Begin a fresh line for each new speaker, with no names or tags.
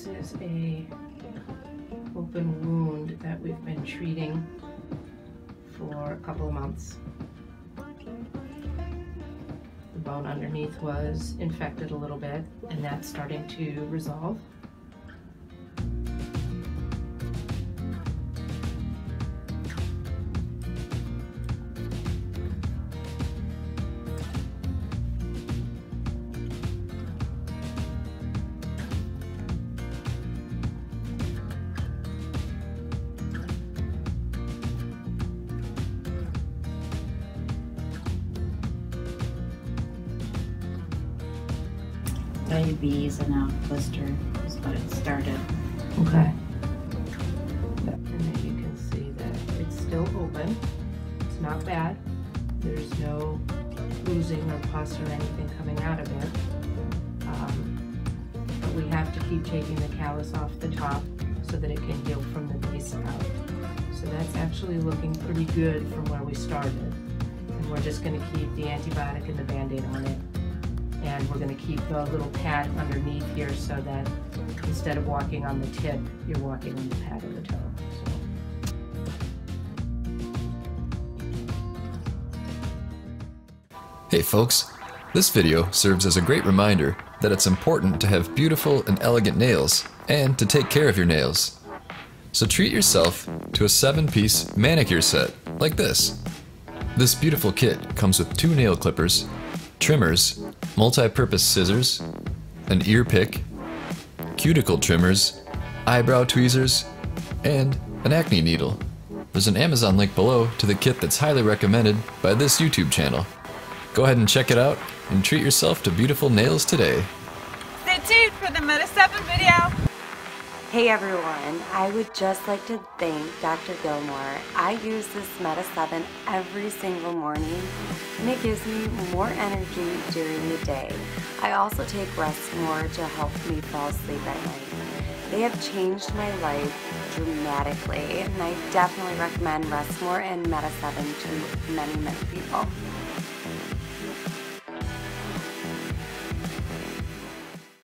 This is a open wound that we've been treating for a couple of months. The bone underneath was infected a little bit, and that's starting to resolve.
Diabetes and a blister is what it started.
Okay. And then you can see that it's still open. It's not bad. There's no oozing or pus or anything coming out of it. But we have to keep taking the callus off the top so that it can heal from the base out. So that's actually looking pretty good from where we started. And we're just going to keep the antibiotic and the Band-Aid on it. And we're going to keep the little pad underneath here so that instead of walking on the tip, you're walking on the pad of the toe.
Hey folks, this video serves as a great reminder that it's important to have beautiful and elegant nails and to take care of your nails. So treat yourself to a 7-piece manicure set like this. This beautiful kit comes with 2 nail clippers, trimmers, multi-purpose scissors, an ear pick, cuticle trimmers, eyebrow tweezers, and an acne needle. There's an Amazon link below to the kit that's highly recommended by this YouTube channel. Go ahead and check it out and treat yourself to beautiful nails today.
Stay tuned for the Meta 7 video.
Hey everyone, I would just like to thank Dr. Gilmore. I use this Meta 7 every single morning and it gives me more energy during the day. I also take Rest More to help me fall asleep at night. They have changed my life dramatically and I definitely recommend Rest More and Meta 7 to many people.